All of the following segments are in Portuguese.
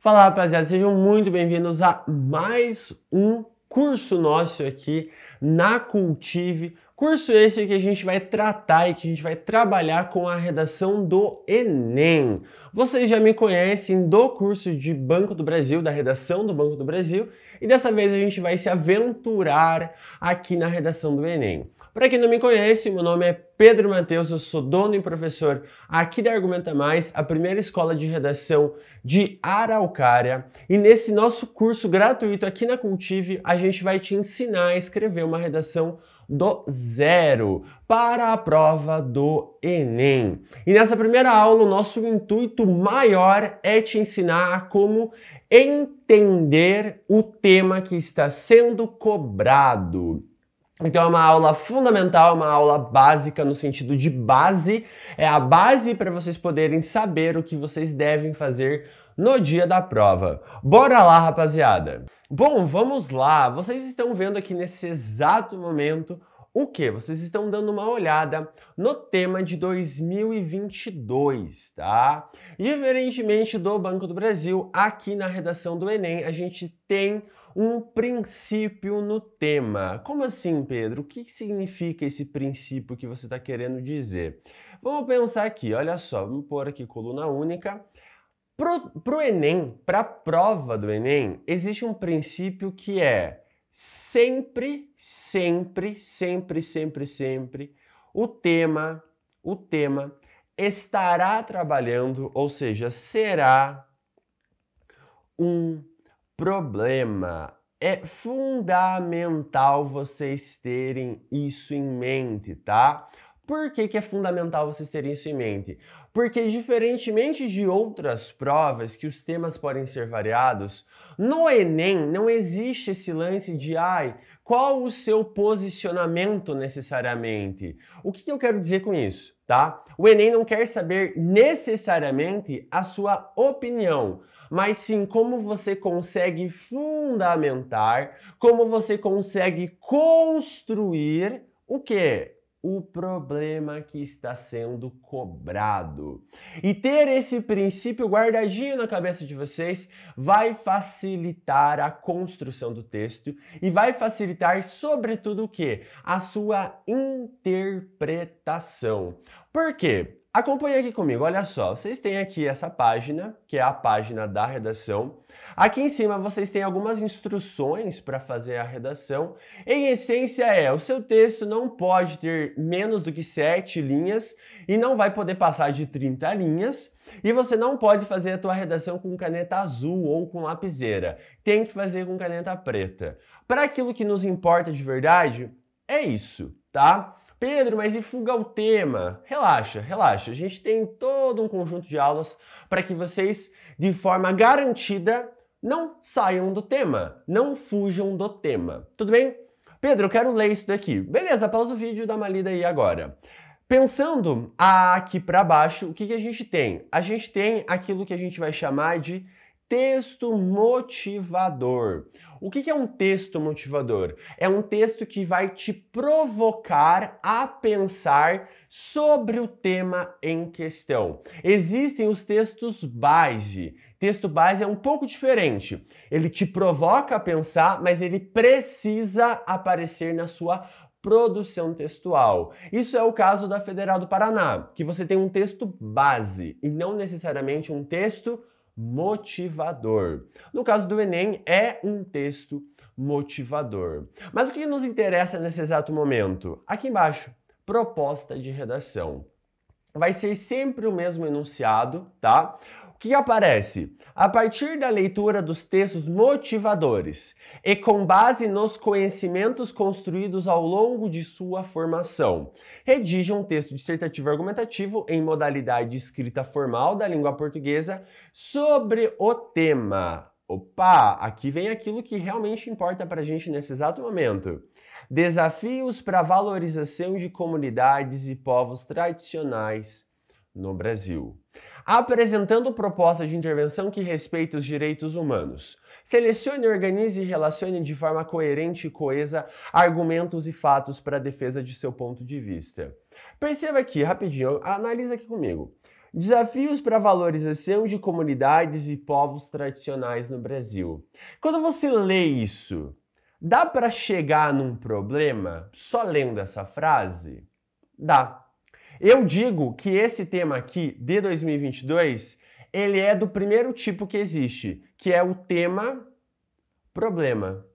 Fala, rapaziada, sejam muito bem-vindos a mais um curso nosso aqui na Cultive. Curso esse que a gente vai tratar e que a gente vai trabalhar com a redação do Enem. Vocês já me conhecem do curso de Banco do Brasil, da redação do Banco do Brasil, e dessa vez a gente vai se aventurar aqui na redação do Enem. Para quem não me conhece, meu nome é Pedro Matheus, eu sou dono e professor aqui da Argumenta Mais, a primeira escola de redação de Araucária. E nesse nosso curso gratuito aqui na Cultive, a gente vai te ensinar a escrever uma redação do zero para a prova do Enem. E nessa primeira aula, o nosso intuito maior é te ensinar a como entender o tema que está sendo cobrado. Então é uma aula fundamental, uma aula básica no sentido de base, é a base para vocês poderem saber o que vocês devem fazer no dia da prova. Bora lá, rapaziada! Bom, vamos lá! Vocês estão vendo aqui nesse exato momento o que? Vocês estão dando uma olhada no tema de 2022, tá? Diferentemente do Banco do Brasil, aqui na redação do Enem, a gente tem um princípio no tema. Como assim, Pedro? O que significa esse princípio que você está querendo dizer? Vamos pensar aqui, olha só, vamos pôr aqui coluna única. Pro Enem, para a prova do Enem, existe um princípio que é sempre, o tema estará trabalhando, ou seja, será um problema. É fundamental vocês terem isso em mente, tá? Por que é fundamental vocês terem isso em mente? Porque, diferentemente de outras provas que os temas podem ser variados, no Enem não existe esse lance de qual o seu posicionamento necessariamente. O que eu quero dizer com isso, tá? O Enem não quer saber necessariamente a sua opinião, mas sim como você consegue fundamentar, como você consegue construir o quê? O problema que está sendo cobrado. E ter esse princípio guardadinho na cabeça de vocês vai facilitar a construção do texto e vai facilitar, sobretudo, o quê? A sua interpretação. Por quê? Acompanhe aqui comigo, olha só, vocês têm aqui essa página, que é a página da redação. Aqui em cima vocês têm algumas instruções para fazer a redação. Em essência o seu texto não pode ter menos do que 7 linhas e não vai poder passar de 30 linhas. E você não pode fazer a tua redação com caneta azul ou com lapiseira. Tem que fazer com caneta preta. Para aquilo que nos importa de verdade, é isso, tá? Pedro, mas e fuga o tema? Relaxa, relaxa. A gente tem todo um conjunto de aulas para que vocês, de forma garantida, não saiam do tema, não fujam do tema. Tudo bem? Pedro, eu quero ler isso daqui. Beleza, pausa o vídeo e dá uma lida aí agora. Pensando aqui para baixo, o que a gente tem? A gente tem aquilo que a gente vai chamar de texto motivador. O que é um texto motivador? É um texto que vai te provocar a pensar sobre o tema em questão. Existem os textos base. Texto base é um pouco diferente. Ele te provoca a pensar, mas ele precisa aparecer na sua produção textual. Isso é o caso da Federal do Paraná, que você tem um texto base e não necessariamente um texto motivador. No caso do Enem, é um texto motivador. Mas o que nos interessa nesse exato momento? Aqui embaixo, proposta de redação. Vai ser sempre o mesmo enunciado, tá? O que aparece? A partir da leitura dos textos motivadores e com base nos conhecimentos construídos ao longo de sua formação, redija um texto dissertativo argumentativo em modalidade de escrita formal da língua portuguesa sobre o tema. Opa, aqui vem aquilo que realmente importa para a gente nesse exato momento. Desafios para a valorização de comunidades e povos tradicionais no Brasil. Apresentando proposta de intervenção que respeite os direitos humanos. Selecione, organize e relacione de forma coerente e coesa argumentos e fatos para a defesa de seu ponto de vista. Perceba aqui, rapidinho, analisa aqui comigo. Desafios para a valorização de comunidades e povos tradicionais no Brasil. Quando você lê isso, dá para chegar num problema só lendo essa frase? Dá. Eu digo que esse tema aqui, de 2022, ele é do primeiro tipo que existe, que é o tema problema.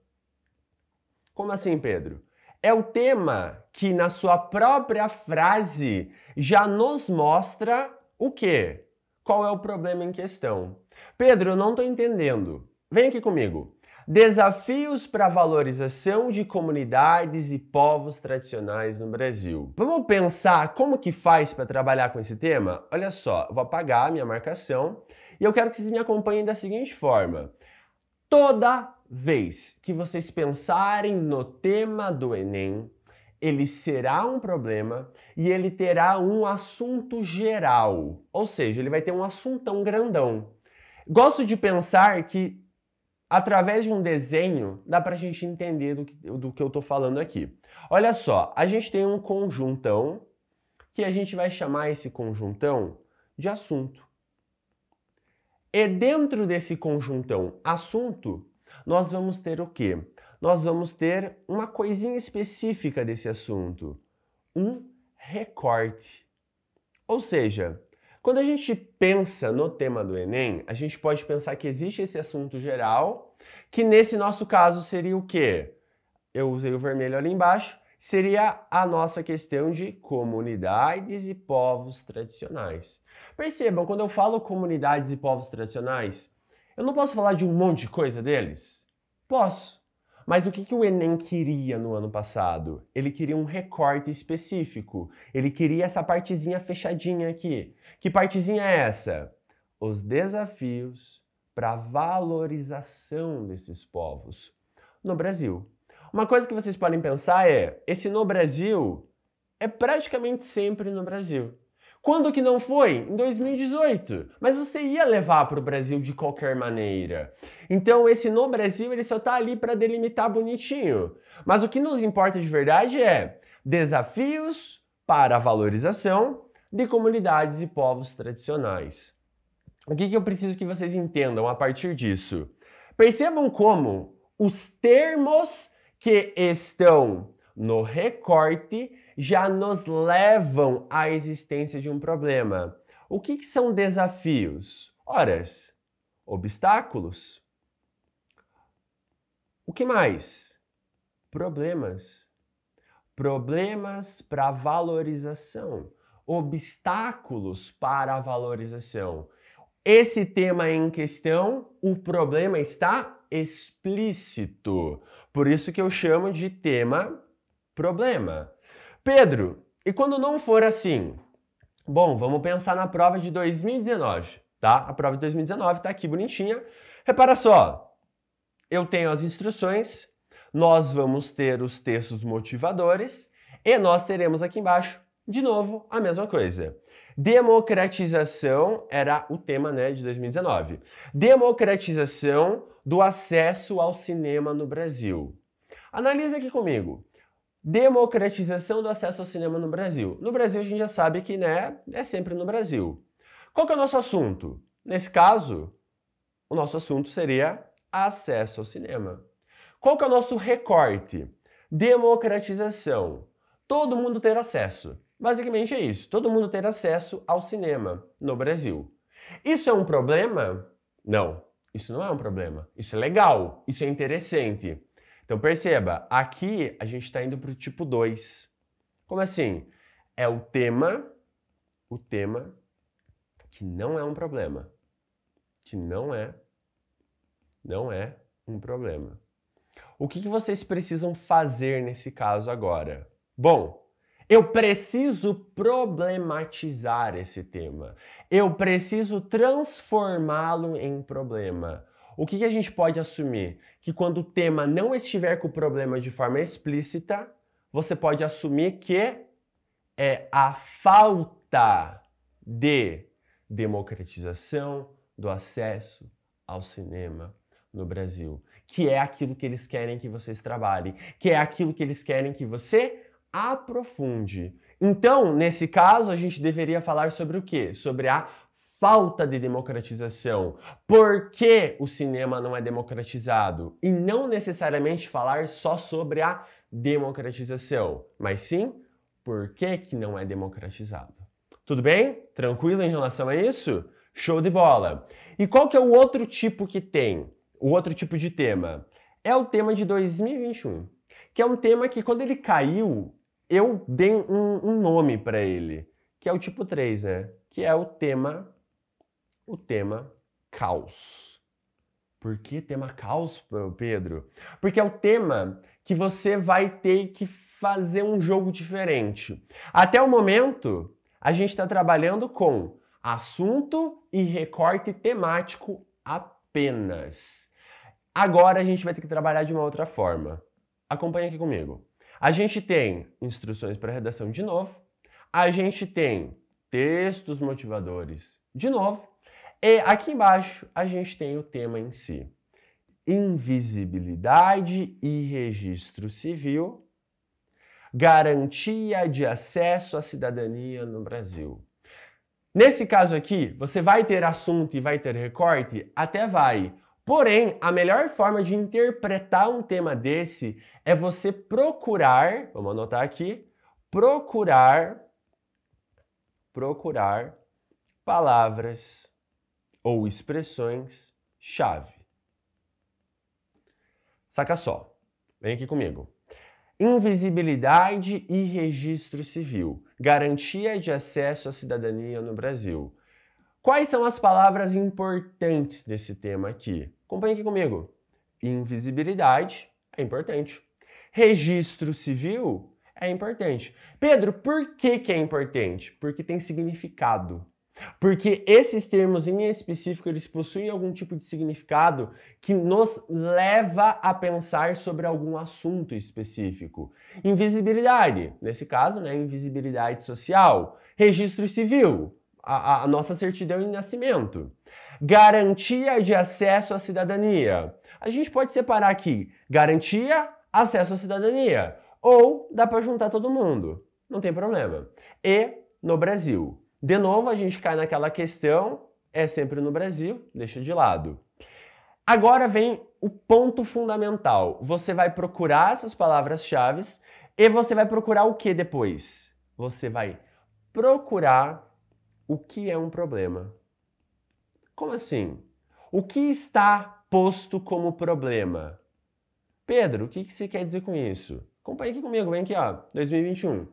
Como assim, Pedro? É o tema que, na sua própria frase, já nos mostra o quê? Qual é o problema em questão? Pedro, eu não estou entendendo. Vem aqui comigo. Desafios para a valorização de comunidades e povos tradicionais no Brasil. Vamos pensar como que faz para trabalhar com esse tema? Olha só, eu vou apagar a minha marcação e eu quero que vocês me acompanhem da seguinte forma. Toda vez que vocês pensarem no tema do Enem, ele será um problema e ele terá um assunto geral, ou seja, ele vai ter um assuntão grandão. Gosto de pensar que através de um desenho dá pra gente entender do que eu tô falando aqui. Olha só, a gente tem um conjuntão que a gente vai chamar esse conjuntão de assunto. E dentro desse conjuntão assunto, nós vamos ter o quê? Nós vamos ter uma coisinha específica desse assunto, um recorte. Ou seja, quando a gente pensa no tema do Enem, a gente pode pensar que existe esse assunto geral, que nesse nosso caso seria o quê? Eu usei o vermelho ali embaixo, seria a nossa questão de comunidades e povos tradicionais. Percebam, quando eu falo comunidades e povos tradicionais, eu não posso falar de um monte de coisa deles? Posso. Mas o que o Enem queria no ano passado? Ele queria um recorte específico. Ele queria essa partezinha fechadinha aqui. Que partezinha é essa? Os desafios para a valorização desses povos no Brasil. Uma coisa que vocês podem pensar é, esse no Brasil é praticamente sempre no Brasil. Quando que não foi? Em 2018. Mas você ia levar para o Brasil de qualquer maneira. Então esse no Brasil ele só está ali para delimitar bonitinho. Mas o que nos importa de verdade é desafios para a valorização de comunidades e povos tradicionais. O que eu preciso que vocês entendam a partir disso? Percebam como os termos que estão no recorte já nos levam à existência de um problema. O que são desafios? Ora, obstáculos. O que mais? Problemas. Problemas para valorização. Obstáculos para a valorização. Esse tema em questão, o problema está explícito. Por isso que eu chamo de tema problema. Pedro, e quando não for assim? Bom, vamos pensar na prova de 2019, tá? A prova de 2019 tá aqui bonitinha. Repara só, eu tenho as instruções, nós vamos ter os textos motivadores e nós teremos aqui embaixo, de novo, a mesma coisa. Democratização era o tema, né, de 2019. Democratização do acesso ao cinema no Brasil. Analisa aqui comigo. Democratização do acesso ao cinema no Brasil. No Brasil a gente já sabe que, né, é sempre no Brasil. Qual que é o nosso assunto? Nesse caso, o nosso assunto seria acesso ao cinema. Qual que é o nosso recorte? Democratização. Todo mundo ter acesso. Basicamente é isso, todo mundo ter acesso ao cinema no Brasil. Isso é um problema? Não, isso não é um problema. Isso é legal, isso é interessante. Então perceba, aqui a gente está indo para o tipo 2. Como assim? É o tema que não é um problema. Que não é um problema. O que vocês precisam fazer nesse caso agora? Bom, eu preciso problematizar esse tema. Eu preciso transformá-lo em problema. O que a gente pode assumir? Que quando o tema não estiver com o problema de forma explícita, você pode assumir que é a falta de democratização do acesso ao cinema no Brasil. Que é aquilo que eles querem que vocês trabalhem. Que é aquilo que eles querem que você aprofunde. Então, nesse caso, a gente deveria falar sobre o quê? Sobre a falta de democratização. Por que o cinema não é democratizado? E não necessariamente falar só sobre a democratização, mas sim por que não é democratizado. Tudo bem? Tranquilo em relação a isso? Show de bola! E qual que é o outro tipo que tem? O outro tipo de tema? É o tema de 2021, que é um tema que quando ele caiu, eu dei um nome para ele, que é o tipo 3, né? Que é o tema caos. Por que tema caos, Pedro? Porque é o tema que você vai ter que fazer um jogo diferente. Até o momento, a gente está trabalhando com assunto e recorte temático apenas. Agora a gente vai ter que trabalhar de uma outra forma. Acompanha aqui comigo. A gente tem instruções para redação de novo, a gente tem textos motivadores de novo, e aqui embaixo a gente tem o tema em si. Invisibilidade e registro civil, garantia de acesso à cidadania no Brasil. Nesse caso aqui, você vai ter assunto e vai ter recorte? Até vai. Porém, a melhor forma de interpretar um tema desse é você procurar, vamos anotar aqui, procurar palavras ou expressões-chave. Saca só, vem aqui comigo. Invisibilidade e registro civil, garantia de acesso à cidadania no Brasil. Quais são as palavras importantes desse tema aqui? Acompanhe aqui comigo. Invisibilidade é importante. Registro civil é importante. Pedro, por que é importante? Porque tem significado. Porque esses termos em específico, eles possuem algum tipo de significado que nos leva a pensar sobre algum assunto específico. Invisibilidade, nesse caso, né, invisibilidade social. Registro civil, a nossa certidão de nascimento. Garantia de acesso à cidadania. A gente pode separar aqui garantia, acesso à cidadania. Ou dá para juntar todo mundo, não tem problema. E no Brasil. De novo, a gente cai naquela questão, é sempre no Brasil, deixa de lado. Agora vem o ponto fundamental. Você vai procurar essas palavras-chave e você vai procurar o que depois? Você vai procurar o que é um problema. Como assim? O que está posto como problema? Pedro, o que você quer dizer com isso? Acompanhe aqui comigo, vem aqui, ó, 2021.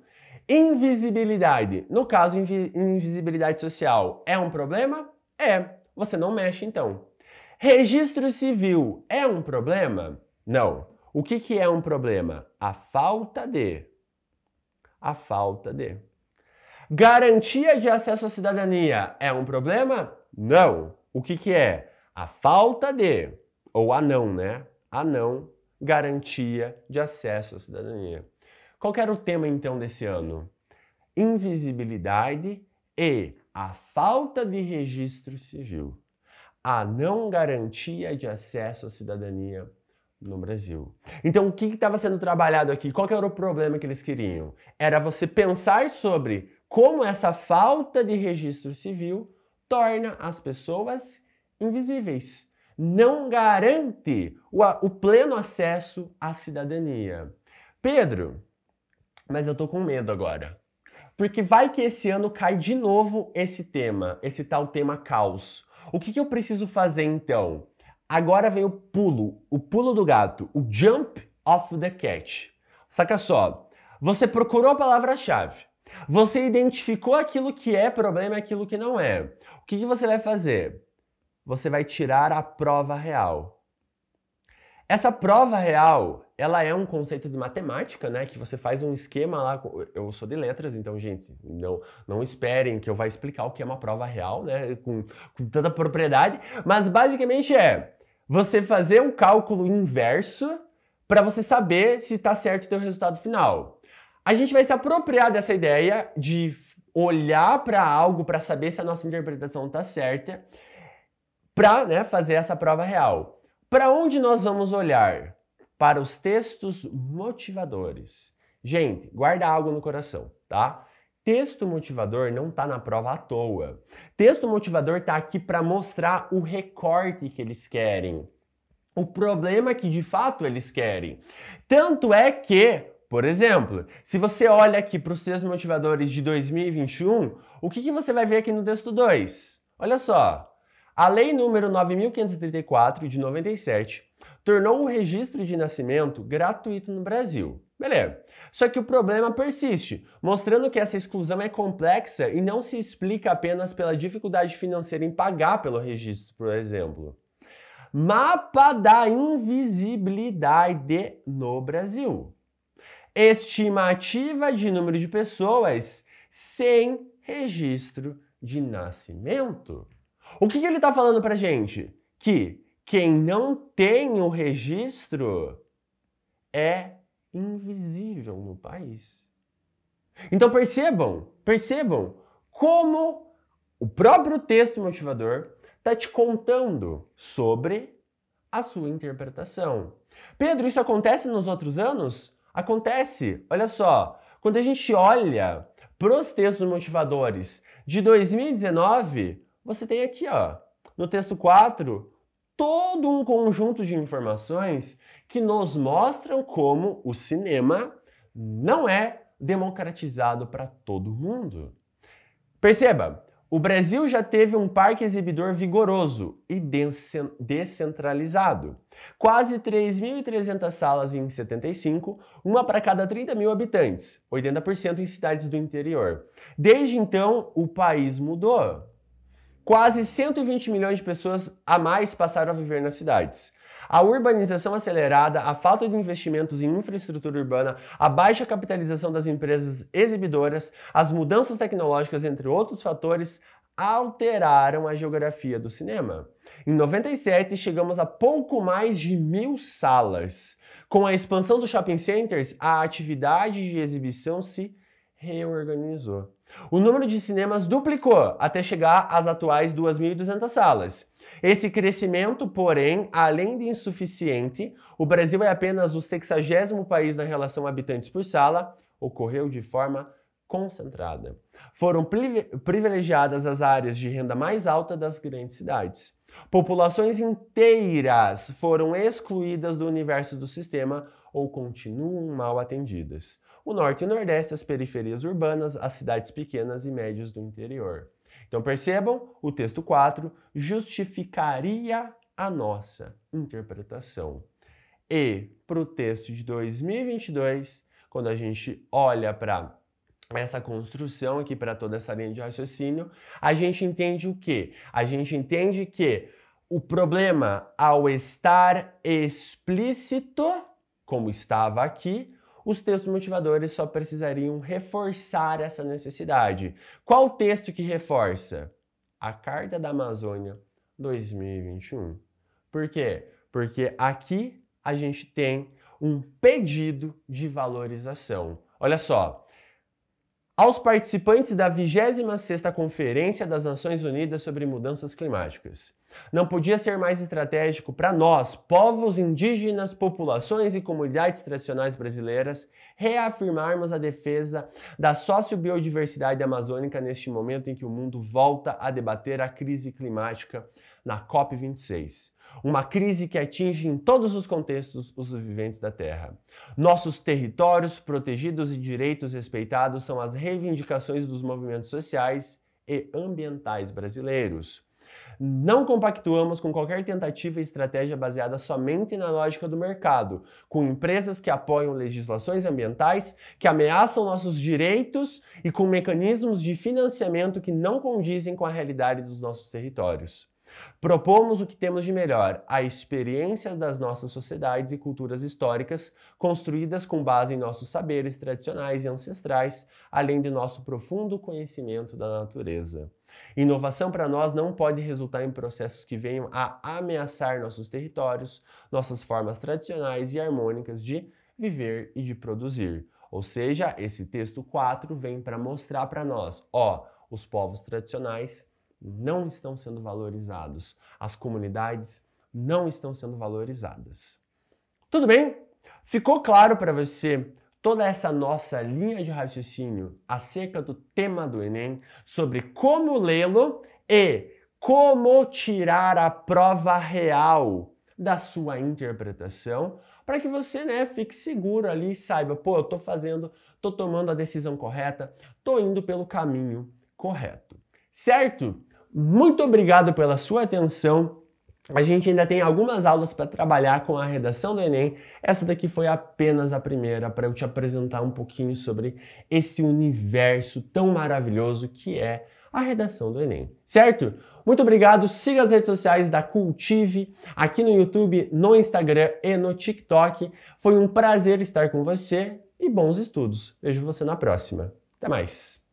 Invisibilidade. No caso, invisibilidade social é um problema? É. Você não mexe, então. Registro civil é um problema? Não. O que é um problema? A falta de. Garantia de acesso à cidadania é um problema? Não. O que é? A falta de, ou a não, né? A não garantia de acesso à cidadania. Qual que era o tema, então, desse ano? Invisibilidade e a falta de registro civil. A não garantia de acesso à cidadania no Brasil. Então, o que estava sendo trabalhado aqui? Qual que era o problema que eles queriam? Era você pensar sobre como essa falta de registro civil torna as pessoas invisíveis. Não garante o pleno acesso à cidadania. Pedro, mas eu tô com medo agora. Porque vai que esse ano cai de novo esse tema, esse tal tema caos. O que eu preciso fazer então? Agora vem o pulo do gato, o jump of the cat. Saca só, você procurou a palavra-chave, você identificou aquilo que é problema e aquilo que não é. O que você vai fazer? Você vai tirar a prova real. Essa prova real, ela é um conceito de matemática, né? Que você faz um esquema lá. Eu sou de letras, então, gente, não esperem que eu vá explicar o que é uma prova real, né? Com tanta propriedade. Mas basicamente é você fazer um cálculo inverso para você saber se está certo o teu resultado final. A gente vai se apropriar dessa ideia de olhar para algo para saber se a nossa interpretação está certa, para, né, fazer essa prova real. Para onde nós vamos olhar? Para os textos motivadores. Gente, guarda algo no coração, tá? Texto motivador não está na prova à toa. Texto motivador está aqui para mostrar o recorte que eles querem, o problema que de fato eles querem. Tanto é que, por exemplo, se você olha aqui para os textos motivadores de 2021, o que você vai ver aqui no texto 2? Olha só. A Lei número 9.534, de 97, tornou o registro de nascimento gratuito no Brasil. Beleza. Só que o problema persiste, mostrando que essa exclusão é complexa e não se explica apenas pela dificuldade financeira em pagar pelo registro, por exemplo. Mapa da invisibilidade no Brasil. Estimativa de número de pessoas sem registro de nascimento. O que ele está falando pra gente? Que quem não tem o registro é invisível no país. Então percebam como o próprio texto motivador está te contando sobre a sua interpretação. Pedro, isso acontece nos outros anos? Acontece. Olha só, quando a gente olha para os textos motivadores de 2019, você tem aqui, ó, no texto 4, todo um conjunto de informações que nos mostram como o cinema não é democratizado para todo mundo. Perceba, o Brasil já teve um parque exibidor vigoroso e descentralizado. Quase 3.300 salas em 75, uma para cada 30 mil habitantes, 80% em cidades do interior. Desde então, o país mudou. Quase 120 milhões de pessoas a mais passaram a viver nas cidades. A urbanização acelerada, a falta de investimentos em infraestrutura urbana, a baixa capitalização das empresas exibidoras, as mudanças tecnológicas, entre outros fatores, alteraram a geografia do cinema. Em 97, chegamos a pouco mais de 1.000 salas. Com a expansão dos shopping centers, a atividade de exibição se reorganizou. O número de cinemas duplicou até chegar às atuais 2.200 salas. Esse crescimento, porém, além de insuficiente, o Brasil é apenas o 60º país na relação habitantes por sala, ocorreu de forma concentrada. Foram privilegiadas as áreas de renda mais alta das grandes cidades. Populações inteiras foram excluídas do universo do sistema ou continuam mal atendidas. O norte e o nordeste, as periferias urbanas, as cidades pequenas e médias do interior. Então percebam, o texto 4 justificaria a nossa interpretação. E para o texto de 2022, quando a gente olha para essa construção aqui, para toda essa linha de raciocínio, a gente entende o quê? A gente entende que o problema, ao estar explícito, como estava aqui, os textos motivadores só precisariam reforçar essa necessidade. Qual o texto que reforça? A Carta da Amazônia 2021. Por quê? Porque aqui a gente tem um pedido de valorização. Olha só, aos participantes da 26ª Conferência das Nações Unidas sobre Mudanças Climáticas. Não podia ser mais estratégico para nós, povos indígenas, populações e comunidades tradicionais brasileiras, reafirmarmos a defesa da sociobiodiversidade amazônica neste momento em que o mundo volta a debater a crise climática na COP26. Uma crise que atinge em todos os contextos os viventes da Terra. Nossos territórios protegidos e direitos respeitados são as reivindicações dos movimentos sociais e ambientais brasileiros. Não compactuamos com qualquer tentativa e estratégia baseada somente na lógica do mercado, com empresas que apoiam legislações ambientais que ameaçam nossos direitos e com mecanismos de financiamento que não condizem com a realidade dos nossos territórios. Propomos o que temos de melhor, a experiência das nossas sociedades e culturas históricas, construídas com base em nossos saberes tradicionais e ancestrais, além de nosso profundo conhecimento da natureza. Inovação para nós não pode resultar em processos que venham a ameaçar nossos territórios, nossas formas tradicionais e harmônicas de viver e de produzir. Ou seja, esse texto 4 vem para mostrar para nós, os povos tradicionais não estão sendo valorizados, as comunidades não estão sendo valorizadas. Tudo bem? Ficou claro para você toda essa nossa linha de raciocínio acerca do tema do Enem, sobre como lê-lo e como tirar a prova real da sua interpretação, para que você, né, fique seguro ali e saiba, pô, eu tô tomando a decisão correta, tô indo pelo caminho correto. Certo? Muito obrigado pela sua atenção. A gente ainda tem algumas aulas para trabalhar com a redação do Enem. Essa daqui foi apenas a primeira para eu te apresentar um pouquinho sobre esse universo tão maravilhoso que é a redação do Enem. Certo? Muito obrigado. Siga as redes sociais da Cultive aqui no YouTube, no Instagram e no TikTok. Foi um prazer estar com você e bons estudos. Vejo você na próxima. Até mais.